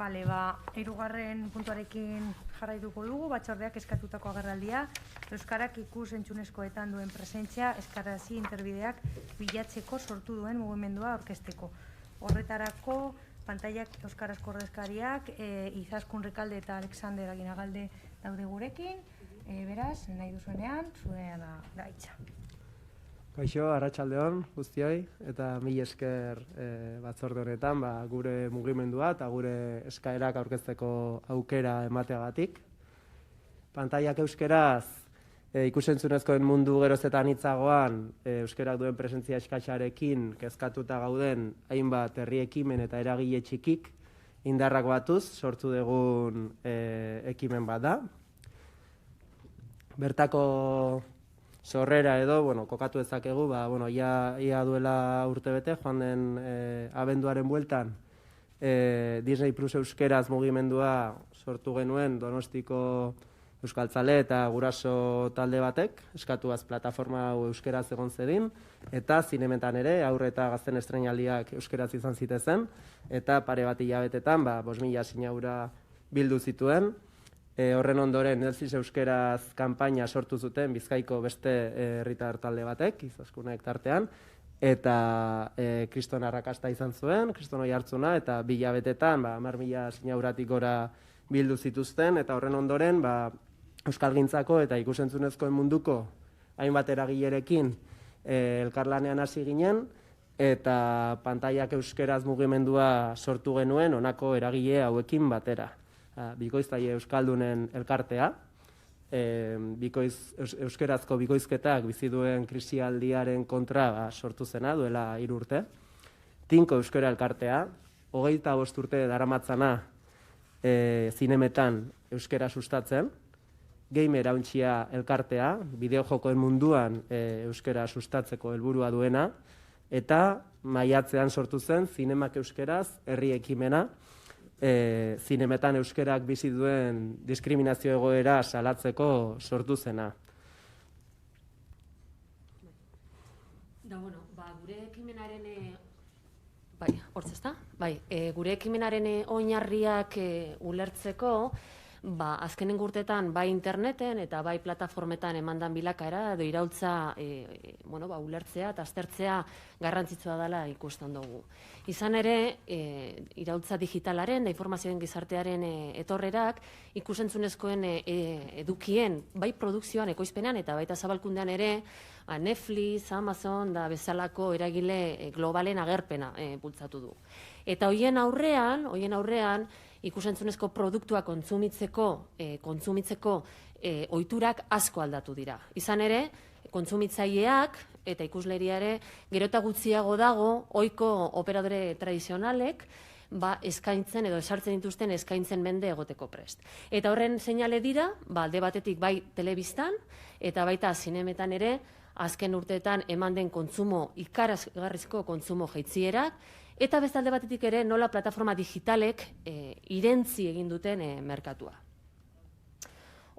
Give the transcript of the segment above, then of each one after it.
Bale, hirugarren puntuarekin jarraituko dugu, batzordeak eskatutako agerraldia, euskarak ikus-entzunezkoetan duen presentzia, euskarazi interbideak bilatzeko sortu duen mugimendua aurkezteko. Horretarako, pantaiak euskarazko ordezkariak, Izaskun Rekalde eta Alexander Aginagalde daude gurekin, beraz, nahi duzuenean, zuenean da hitza. Kaixo, arratsaldeon guztioi, eta mil esker batzorde honetan gure mugimendua eta gure eskaerak aurkezteko aukera emateagatik. Pantaiak euskeraz ikusentzunezkoen mundu geroz eta anitzagoan euskerak duen presentzia eskatxarekin kezkatuta gauden hainbat herri ekimen eta eragile txikik indarrak batuz sortu dugun ekimen bat da. Bertako sorrera edo, kokatu ezakegu, ia duela urtebete, joan den abenduaren bueltan, Disney Plus euskeraz mugimendua sortu genuen Donostiko euskaltzale eta guraso talde batek, eskatuaz plataforma hau euskeraz egon zedin, eta zinemetan ere, aurre eta gazten estreinaldiak euskeraz izan zitezen, eta pare bat hilabetetan, 5.000 sinaura bildu zituen. Horren ondoren, Netflix euskeraz kanpaina sortu zuten Bizkaiko beste herritar talde batek, Izaskunek tartean, eta kriston arrakasta izan zuen, kriston oihartzuna, eta 2 hilabetetan 10.000 sinauratik gora bildu zituzten, eta horren ondoren, euskalgintzako eta ikusentzunezkoen munduko hainbat eragilerekin elkarlanean hasi ginen, eta pantaiak euskeraz mugimendua sortu genuen honako eragile hauekin batera. Bikoiztaile euskaldunen elkartea, euskerazko bikoizketak bizi duen krisialdiaren kontra sortu zena duela 3 urte. Tinko euskera elkartea, 25 urte daramatzana zinemetan euskera sustatzen. Gamer Hauntxia elkartea, bideojokoen munduan euskera sustatzeko helburua duena, eta maiatzean sortu zen zinemak euskeraz herri ekimena, zinemetan euskerak bizi duen diskriminazio egoera salatzeko sortu zena. Gure ekimenaren gure ekimenaren oinarriak ulertzeko, azkenengo urteetan bai interneten eta bai plataformetan emandan bilakaera edo iraultza ulertzea eta aztertzea garrantzitsua dela ikusten dugu. Izan ere, iraultza digitalaren da informazioen gizartearen etorrerak ikusentzunezkoen edukien bai produkzioan, ekoizpenean eta baita zabalkundean ere Netflix, Amazon da bezalako eragile globalen agerpena bultzatu du. Eta hoien aurrean ikusentzunezko produktua kontsumitzeko ohiturak asko aldatu dira. Izan ere, kontsumitzaileak eta ikusleria ere gero eta gutxiago dago ohiko operadore tradizionalek eskaintzen edo esartzen dituzten eskaintzen mende egoteko prest. Eta horren seinale dira, alde batetik bai telebistan eta baita zinemetan ere azken urteetan eman den kontsumo ikaragarrizko kontsumo jaitzierak, eta bestalde batetik ere nola plataforma digitalek irentzi egin duten merkatua.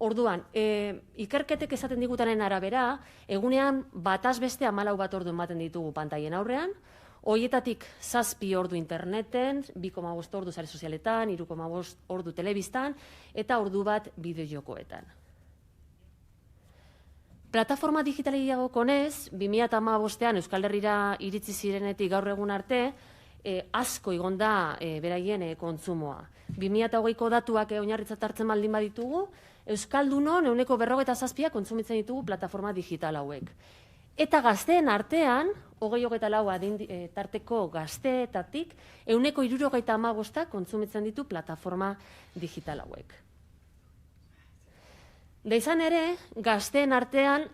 Orduan, ikerketek esaten digutenen arabera, egunean bataz beste 14 bat ordu ematen ditugu pantaien aurrean, horietatik 7 ordu interneten, 2,5 ordu sare sozialetan, 3,5 ordu telebistan, eta ordu bat bideojokoetan. Plataforma digitaliago konez, 2015an Euskal Herrira iritsi zirenetik gaur egun arte, asko igon da beraien kontsumoa. 2020ko datuak oinarritzat hartzen baldin baditugu, Euskaldunon 47% kontsumitzen ditugu plataforma digital hauek. Eta gazteen artean, 20-24 adin tarteko gazteetatik, 75% kontsumitzen ditu plataforma digital hauek. Da izan ere, gazteen artean,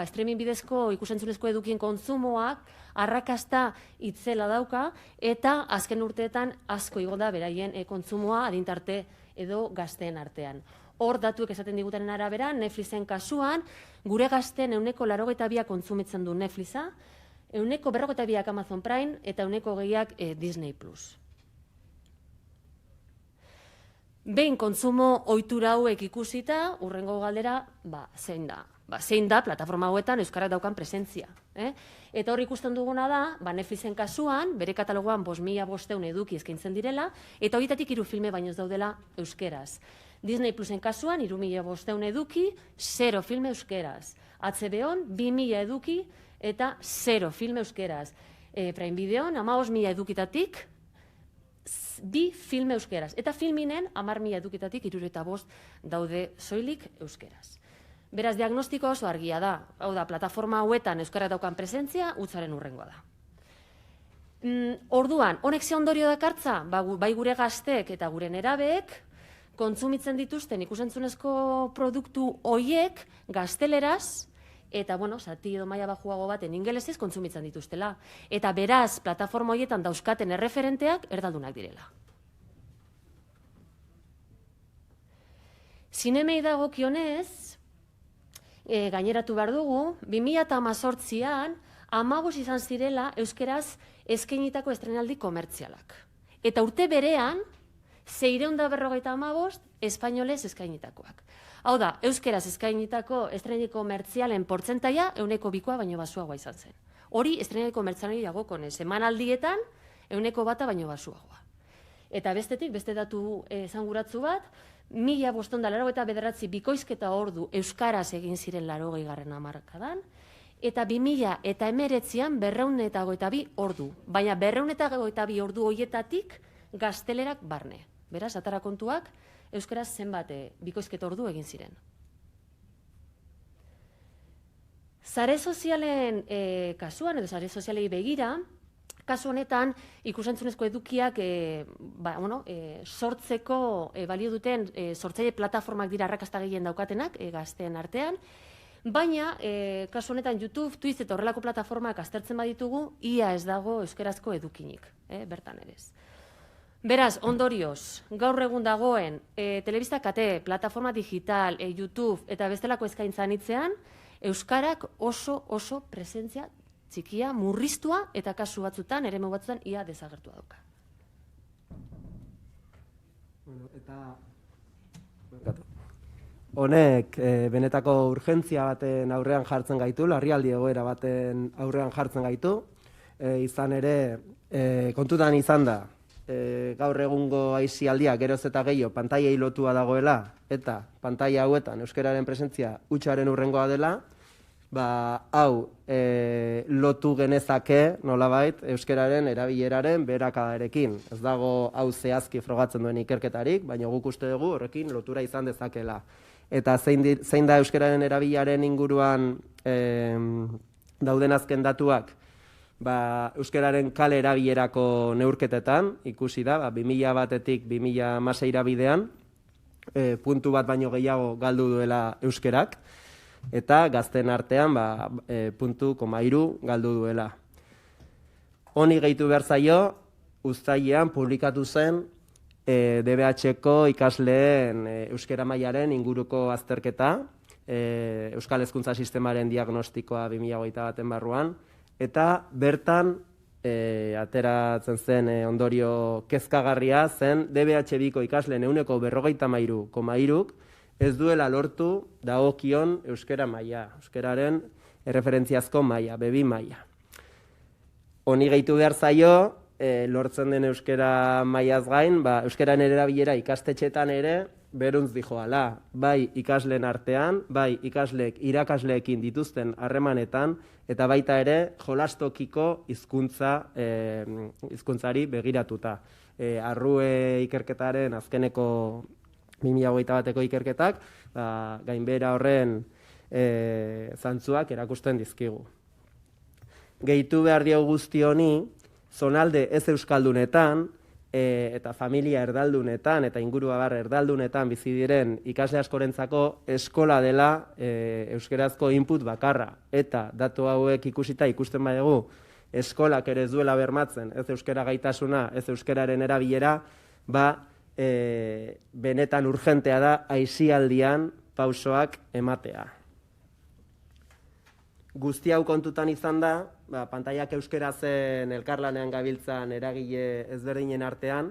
streaming bidezko ikusentzunezko edukien kontsumoak arrakasta itzela dauka eta azken urteetan asko igo da beraien kontsumoa adintarte edo gazteen artean. Hor datuek esaten digutenen arabera, Netflixen kasuan, gure gazteen 82% kontsumitzen du Netflixa, 42% Amazon Prime eta 20% Disney Plus. Behin kontsumo ohitura hauek ikusita, hurrengo galdera, zein da? zein da plataforma hauetan euskarak daukan presentzia. Eta hor ikusten duguna da, Netflixen kasuan, bere katalogoan 5.500 eduki eskaintzen direla, eta horietatik 3 filme baino ez daudela euskeraz. Disney Plusen kasuan, 3.500 eduki, 0 filme euskeraz. HBO-n, 2.000 eduki, eta 0 filme euskeraz. Prime Videon, 15.000 edukitatik, 2 filme euskeraz. Eta Filminen, 10.000 edukitatik, 75 daude soilik euskeraz. Beraz, diagnostiko oso argia da. Hau da, plataforma hauetan euskara daukan presentzia, hutsaren hurrengoa da. Orduan, honek ze ondorio dakartza? Bai gure gaztek eta gure nerabeek kontsumitzen dituzten ikusentzunezko produktu hoiek gazteleraz, eta, zati edo maila bajuago baten ingelesez kontsumitzen dituztela. Eta beraz, plataforma horietan dauzkaten erreferenteak erdaldunak direla. Zinemei dagokionez, gaineratu behar dugu, 2018an 15 izan zirela euskeraz eskainitako estrenaldi komertzialak. Eta urte berean, 655 espainolez eskainitakoak. Hau da, euskeraz eskainitako estrenaldi komertzialen portzentaia 2%koa baino basuagoa izan zen. Hori estrenaldi komertzialei dagokonez, semanaldietan 1% baino basuagoa. Eta bestetik, beste datu esanguratsu bat, 1589 bikoizketa ordu euskaraz egin ziren 80. hamarkadan, eta 2019an 222 ordu. Baina 222 ordu horietatik gaztelerak barne. Beraz, atara kontuak, euskaraz zenbat bikoizketa ordu egin ziren. Sare sozialen kasuan, edo sare sozialei begira, kasu honetan, ikusentzunezko edukiak sortzeko balio duten sortzaile plataformak dira arrakasta gehien daukatenak gazteen artean, baina kasu honetan YouTube, Twitch eta horrelako plataformak aztertzen baditugu, ia ez dago euskerazko edukinik, bertan ere ez. Beraz, ondorioz, gaur egun dagoen telebista kate, plataforma digital, YouTube eta bestelako eskaintza anitzean, euskarak oso presentzia txikia, murriztua, eta kasu batzutan, eremu batzutan, ia desagertua dauka. Honek benetako urgentzia baten aurrean jartzen gaitu, larrialdi egoera baten aurrean jartzen gaitu, izan ere, kontutan izan da, gaur egungo aisialdia geroz eta gehiago pantaiei lotua dagoela, eta pantaia hauetan euskararen presentzia hutsaren hurrengoa dela, hau lotu genezake, nolabait, euskararen erabileraren beherakadarekin. Ez dago hau zehazki frogatzen duen ikerketarik, baina guk uste dugu horrekin lotura izan dezakela. Eta zein da euskararen erabileraren inguruan dauden azken datuak? Euskararen kale erabilerako neurketetan, ikusi da, 2001-etik 2016 bidean, puntu bat baino gehiago galdu duela euskarak, eta gazten artean puntu 0,3 galdu duela. Honi gehitu behar zaio, uztailean publikatu zen DBH-ko ikasleen euskara mailaren inguruko azterketa, Euskal Hezkuntza Sistemaren diagnostikoa 2021 barruan, eta bertan ateratzen zen ondorio kezkagarria zen DBH-biko ikasleen 53,3 ez duela lortu dagokion euskara maila, euskararen erreferentziazko maila, B2 maila. Honi gehitu behar zaio, lortzen den euskara mailaz gain, euskararen erabilera ikastetxetan ere beruntz dijoala, bai ikasleen artean, bai ikasleek irakasleekin dituzten harremanetan, eta baita ere jolastokiko hizkuntzari begiratuta. Arrue ikerketaren azkeneko 2021ko ikerketak, gainbehera horren zantzuak erakusten dizkigu. Gehitu behar diogu guzti honi, zonalde ez euskaldunetan, eta familia erdaldunetan, eta inguruabar erdaldunetan bizi diren ikasle askorentzako eskola dela euskerazko input bakarra. Eta datu hauek ikusita ikusten badugu, eskolak ere ez duela bermatzen, ez euskara gaitasuna, ez euskararen erabilera, benetan urgentea da aisialdian pausoak ematea. Guzti hau kontutan izan da, pantaiak euskerazen elkarlanean gabiltzan eragile ezberdinen artean,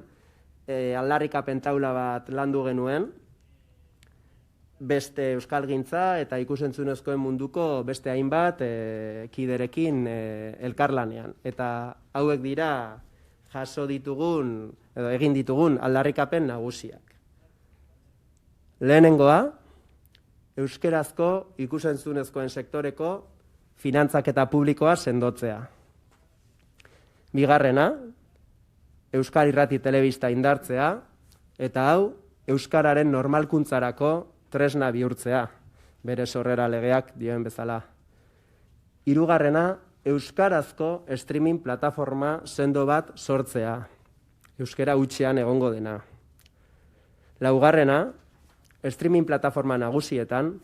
aldarrikapen taula bat landu genuen, beste euskalgintza eta ikusentzunezkoen munduko beste hainbat kiderekin elkarlanean. Eta hauek dira jaso ditugun, edo egin ditugun aldarrikapen nagusiak. Lehenengoa, euskerazko ikusentzunezkoen sektoreko finantzaketa publikoa sendotzea. Bigarrena, Euskal Irrati Telebista indartzea, eta hau, euskararen normalkuntzarako tresna bihurtzea, bere sorrera legeak dioen bezala. Hirugarrena, euskarazko streaming plataforma sendo bat sortzea, euskara hutsean egongo dena. Laugarrena, streaming plataforma nagusietan,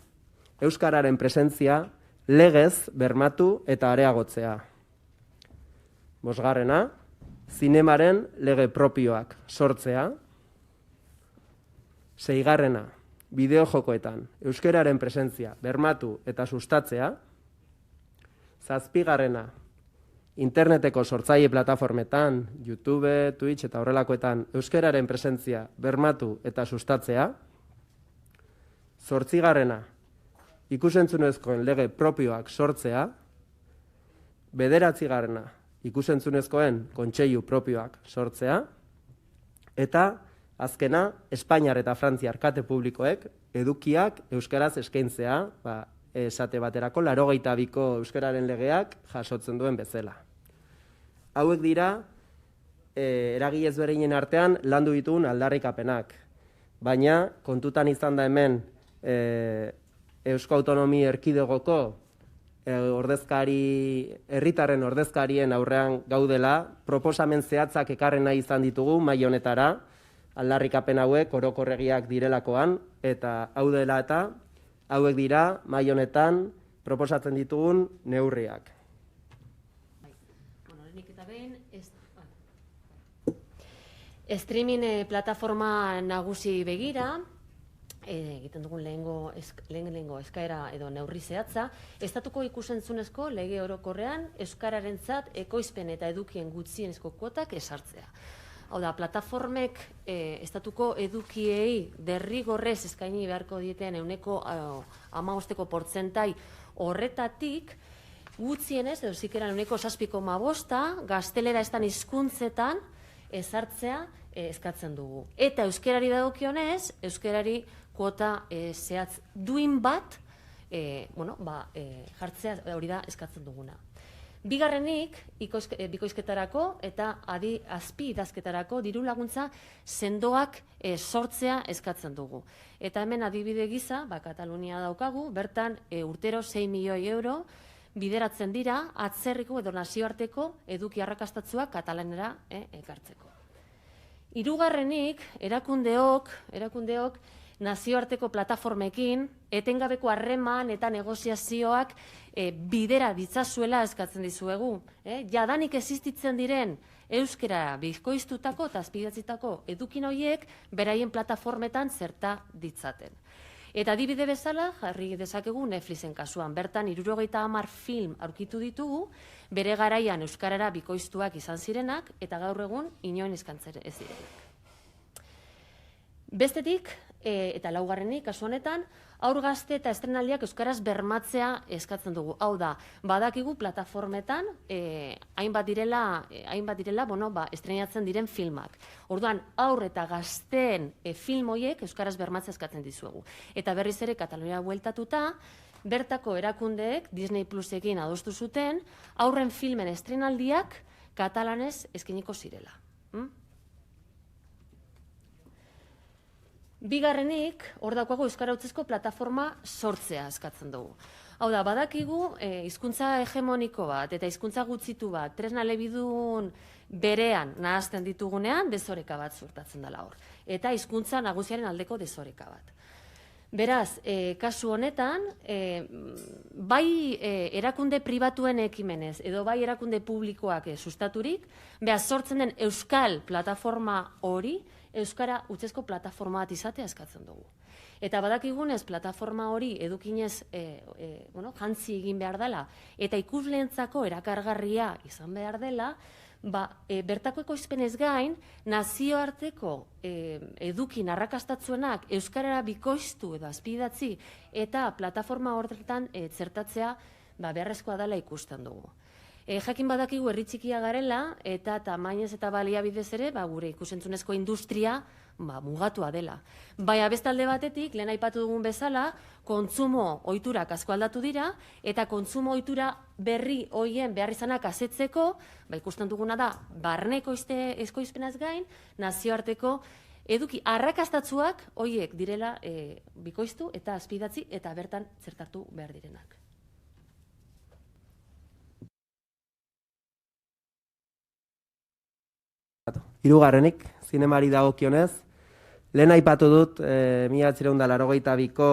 euskararen presentzia legez bermatu eta areagotzea. Bosgarrena, zinemaren lege propioak sortzea. Seigarrena, bideojokoetan euskararen presentzia bermatu eta sustatzea. Zazpigarrena, interneteko sortzaile plataformetan, YouTube, Twitch eta horrelakoetan euskararen presentzia bermatu eta sustatzea. Zortzigarrena, ikusentzunezkoen lege propioak sortzea. Bederatzigarrena, ikusentzunezkoen kontseilu propioak sortzea. Eta azkena, Espainiar eta Frantziar kate publikoek edukiak euskaraz eskaintzea, esate baterako 82ko euskararen legeak jasotzen duen bezala. Hauek dira eragile ezberdinen artean landu ditugun aldarrikapenak, baina kontutan izan da hemen Eusko Autonomia Erkidegoko herritarren ordezkarien aurrean gaudela, proposamen zehatzak ekarri nahi izan ditugu mahai honetara, aldarrikapen hauek orokorregiak direlakoan, eta hau dela eta hauek dira mahai honetan proposatzen ditugun neurriak. Lehenik eta behin, streaming plataforma nagusi begira, egiten dugun lehenengo eskaera edo neurri zehatza, estatuko ikusentzunezko lege orokorrean euskararentzat ekoizpen eta edukien gutxienezko kuotak ezartzea. Hau da, plataformek estatuko edukiei derrigorrez eskaini beharko dieten 15% portzentai horretatik gutxienez, edo zikeran 7,5% gaztelera estan hizkuntzetan ezartzea eskatzen dugu. Eta euskerari dagokionez, euskerari kuota zehatz duin bat jartzea hori da eskatzen duguna. Bigarrenik, bikoizketarako eta azpi idazketarako diru laguntza sendoak sortzea eskatzen dugu. Eta hemen adibide gisa, Katalunia daukagu, bertan urtero 6 milioi euro bideratzen dira atzerriko edo nazioarteko eduki arrakastatzuak katalanera ekartzeko. Hirugarrenik, erakundeok nazioarteko plataformekin etengabeko harreman eta negoziazioak bidera ditzazuela eskatzen dizuegu. Jadanik existitzen diren euskara bikoiztutako eta azpidatzitako edukin horiek beraien plataformetan zerta ditzaten. Eta adibide bezala jarri dezakegu Netflixen kasuan. Bertan 70 film aurkitu ditugu, bere garaian euskarara bikoiztuak izan zirenak eta gaur egun inoen eskantzen ez direnak. Bestetik, eta laugarrenik, kasu honetan, haur gazte eta estrenaldiak euskaraz bermatzea eskatzen dugu. Hau da, badakigu plataformetan hainbat direla estrenatzen diren filmak. Orduan, haur eta gazteen film horiek euskaraz bermatzea eskatzen dizuegu. Eta berriz ere, Katalunia bueltatuta, bertako erakundeek Disney Plusekin adostu zuten, haurren filmen estrenaldiak katalanez eskainiko zirela. Bigarrenik, hor daukago euskara hutsezko plataforma sortzea eskatzen dugu. Hau da, badakigu hizkuntza hegemoniko bat eta hizkuntza gutxitu bat tresna elebidun berean nahazten ditugunean desoreka bat suertatzen dela hor. Eta hizkuntza nagusiaren aldeko desoreka bat. Beraz, kasu honetan, bai erakunde pribatuen ekimenez edo bai erakunde publikoak sustaturik, sortzen den euskal plataforma hori, euskara hutsezko plataforma bat izatea eskatzen dugu. Eta badakigunez plataforma hori edukinez jantzi egin behar dela eta ikusleentzako erakargarria izan behar dela, bertako ekoizpenez gain, nazioarteko edukin arrakastatzuenak euskarara bikoiztu edo azpidatzi eta plataforma horretan txertatzea beharrezkoa dela ikusten dugu. Jakin badakigu herri txikia garela eta tamainez eta baliabidez ere gure ikusentzunezko industria mugatua dela. Baina beste alde batetik, lehen aipatu dugun bezala, kontsumo ohiturak asko aldatu dira eta kontsumo ohitura berri hoien behar izanak asetzeko, ikusten duguna da, barneko ekoizpenaz gain, nazioarteko eduki arrakastatzuak hoiek direla bikoiztu eta azpidatzi eta bertan txertatu behar direnak. Hirugarrenik, zinemari dagokionez, lehen aipatu dut 1982ko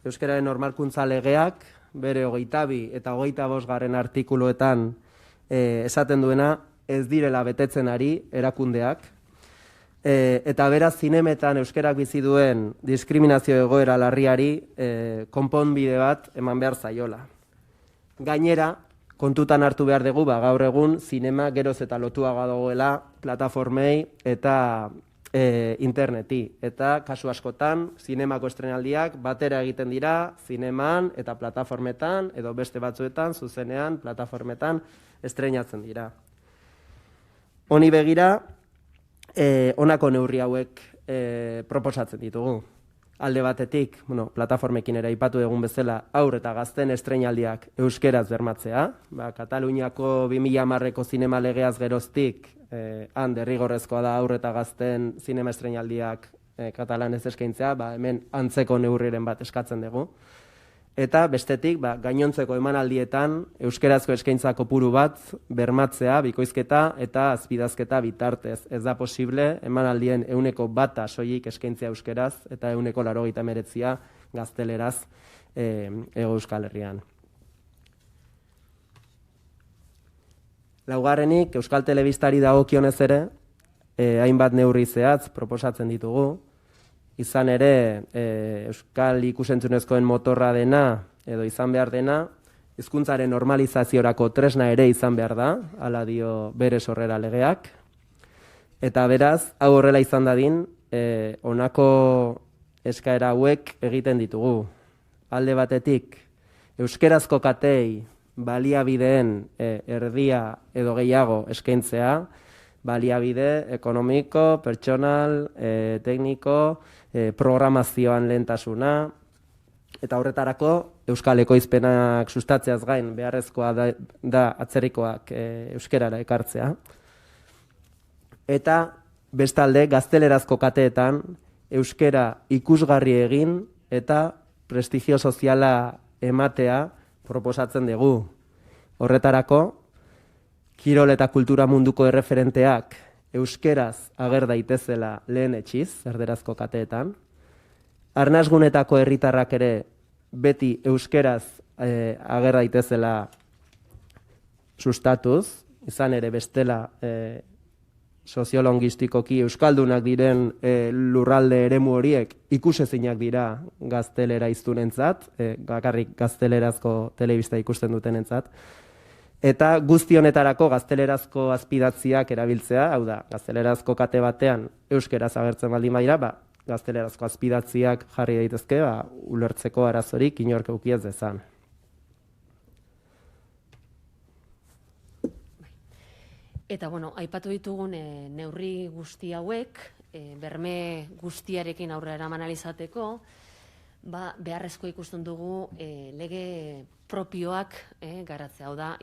euskararen normalkuntza legeak, bere 22 eta 25 artikuluetan esaten duena ez direla betetzen ari erakundeak, eta beraz zinemetan euskarak bizi duen diskriminazio egoera larriari konponbide bat eman behar zaiola. Gainera, kontutan hartu behar dugu, gaur egun, zinema geroz eta lotuago dagoela plataformei eta interneti. Eta kasu askotan, zinemako estrenaldiak batera egiten dira, zineman eta plataformetan, edo beste batzuetan, zuzenean, plataformetan estrenatzen dira. Honi begira, honako neurri hauek proposatzen ditugu. Alde batetik, plataformekin ere aipatu egun bezala, haur eta gazten estrenaldiak euskeraz bermatzea. Kataluniako 2010ko zinema legeaz geroztik, han derrigorrezkoa da haur eta gazten zinema estrenaldiak katalanez eskaintzea, hemen antzeko neurriren bat eskatzen dugu. Eta bestetik, gainontzeko emanaldietan euskerazko eskaintza kopuru bat bermatzea, bikoizketa eta azpidazketa bitartez. Ez da posible emanaldien 1% soilik eskaintzea euskeraz eta 89% gazteleraz Hego Euskal Herrian. Laugarrenik, Euskal Telebistari dagokionez ere, hainbat neurri zehatz proposatzen ditugu. Izan ere, euskal ikusentzunezkoen motorra dena, edo izan behar dena, hizkuntzaren normalizaziorako tresna ere izan behar da, hala dio bere sorrera legeak. Eta beraz, hau horrela izan dadin, honako eskaera hauek egiten ditugu. Alde batetik, euskerazko katei baliabideen erdia edo gehiago eskaintzea, baliabide ekonomiko, pertsonal, tekniko, programazioan lehentasuna, eta horretarako euskal ekoizpenak sustatzeaz gain beharrezkoa da atzerrikoak euskerara ekartzea. Eta bestalde gaztelerazko kateetan euskera ikusgarri egin eta prestigio soziala ematea proposatzen dugu. Horretarako, kirol eta kultura munduko erreferenteak euskeraz ager daitezela lehen etxiz, erderazko kateetan. Arnasgunetako herritarrak ere beti euskeraz ager daitezela sustatuz, izan ere bestela soziolingistikoki euskaldunak diren lurralde eremu horiek ikusezinak dira gaztelera hiztunentzat, bakarrik gaztelerazko telebista ikusten dutenentzat. Eta guzti honetarako gaztelerazko azpidatziak erabiltzea, hau da, gaztelerazko kate batean euskeraz agertzen baldin badira, gaztelerazko azpidatziak jarri daitezke, ulertzeko arazorik inork eduki ez dezan. Eta, aipatu ditugun neurri guzti hauek, berme guztiarekin aurrera eraman izateko, beharrezko ikusten dugu lege propioak garatzea. Hau da,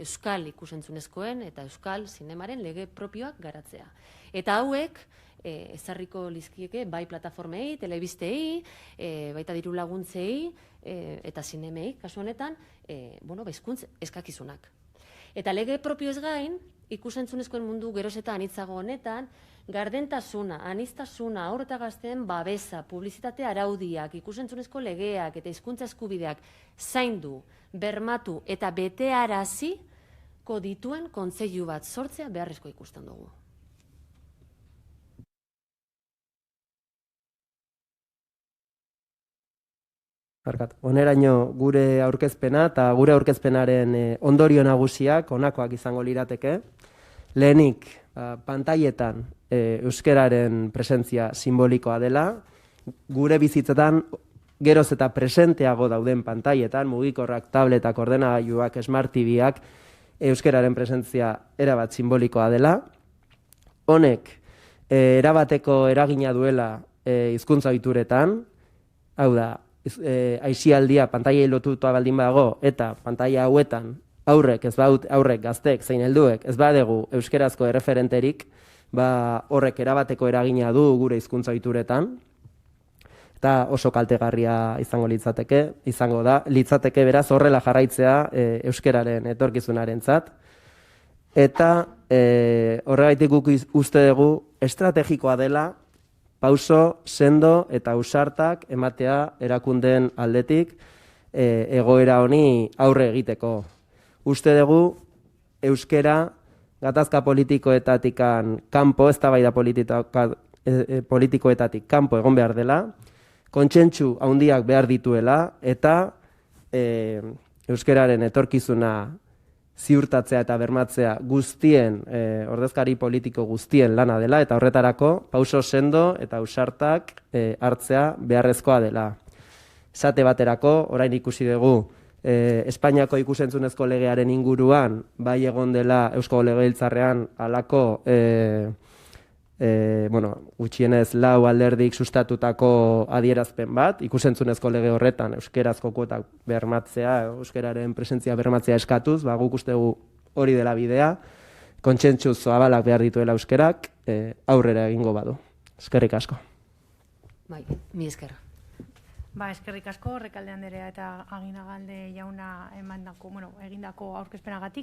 euskal ikusentzunezkoen eta euskal zinemaren lege propioak garatzea. Eta hauek, ezarriko lizkieke, bai plataformei, telebistei, baita diru laguntzei, eta zinemei, kasu honetan, hizkuntz eskakizunak. Eta lege propioez gain, ikusentzunezkoen mundu geroz eta anitzago honetan, gardentasuna, aniztasuna, haur eta gazteen babesa, publizitate araudiak, ikusentzunezko legeak eta hizkuntza eskubideak zaindu, bermatu eta betearaziko dituen kontseilu bat sortzea beharrezko ikusten dugu. Honeraino gure aurkezpena eta gure aurkezpenaren ondorio nagusiak honakoak izango lirateke. Lehenik, pantailetan euskararen presentzia simbolikoa dela, gure bizitzetan geroz eta presenteago dauden pantailetan, mugikorrak, tabletak, ordenagailuak, smart TVak, euskararen presentzia erabat simbolikoa dela. Honek, erabateko eragina duela hizkuntza ohituretan, hau da, aisialdia pantailei lotuta baldin badago eta pantaila hauetan aurrek gazteek zein helduek ez badegu euskerazko erreferenterik, horrek erabateko eragina du gure hizkuntza ohituretan eta oso kaltegarria izango litzateke beraz horrela jarraitzea euskararen etorkizunarentzat. Eta horregaitik guk uste dugu estrategikoa dela pauso, sendo eta ausartak ematea erakundeen aldetik egoera honi aurre egiteko. Uste dugu euskera gatazka politikoetatik kanpo, eztabaida politikoetatik kanpo egon behar dela, kontsentsu handiak behar dituela eta euskararen etorkizuna ziurtatzea eta bermatzea guztien, ordezkari politiko guztien lana dela, eta horretarako pauso sendo eta ausartak hartzea beharrezkoa dela. Esate baterako, orain ikusi dugu, Espainiako ikusentzunezko legearen inguruan, bai egon dela Eusko Legebiltzarrean halako, gutxienez 4 alderdik sustatutako adierazpen bat, ikusentzunezko lege horretan euskerazko kuotak bermatzea, euskeraren presentzia bermatzea eskatuz, guk uste dugu hori dela bidea, kontsentsu zabalak behar dituela euskerak, aurrera egingo badu. Eskerrik asko. Bai, mi esker. Eskerrik asko, Rekalde Anderea eta Aginagalde jauna egindako aurkezpenagatik.